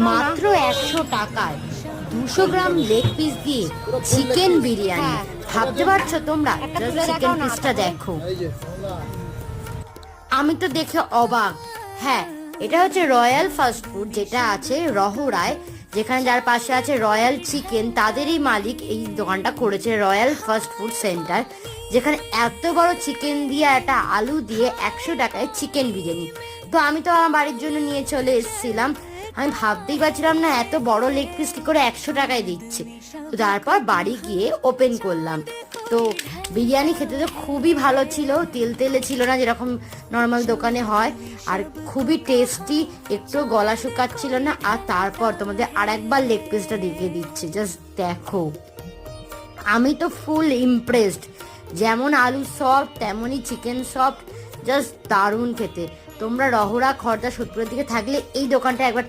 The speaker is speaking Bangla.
মাত্র 100 টাকায় 200 গ্রাম লেগ পিস দিয়ে চিকেন বিরিয়ানি। ভাবতে পারছো তোমরা? চিকেন পিসটা দেখো, আমি তো দেখে অবাক। হ্যাঁ, এটা হচ্ছে রয়্যাল ফাস্ট ফুড, যেটা আছে রহড়ায়, যেখানে যার পাশে আছে রয়্যাল চিকেন, তাদেরই মালিক এই দোকানটা করেছে, রয়্যাল ফাস্ট ফুড সেন্টার, যেখানে এত বড় চিকেন দিয়ে একটা আলু দিয়ে 100 টাকায় চিকেন বিরিয়ানি। তো আমি তো আমার বাড়ির জন্য নিয়ে চলে এসেছিলাম। আমি ভাবতেই পারছিলাম না এত বড় লেগ পিস কি করে 100 টাকায় দিচ্ছে। তো তারপর বাড়ি গিয়ে ওপেন করলাম। তো বিরিয়ানি খেতে তো খুবই ভালো ছিল, তেল তেলে ছিল না যেরকম নর্মাল দোকানে হয়, আর খুবই টেস্টি, একটু গলা শুকাচ্ছিল না। আর তারপর তোমাদের আরেকবার লেগ পিসটা দেখিয়ে দিচ্ছে, জাস্ট দেখো। আমি তো ফুল ইমপ্রেসড, যেমন আলু সফট তেমনই চিকেন সফট, জাস্ট দারুণ খেতে। তোমরা রহড়া খড়দা সোদপুরের দিকে থাকলে এই দোকানটা একবার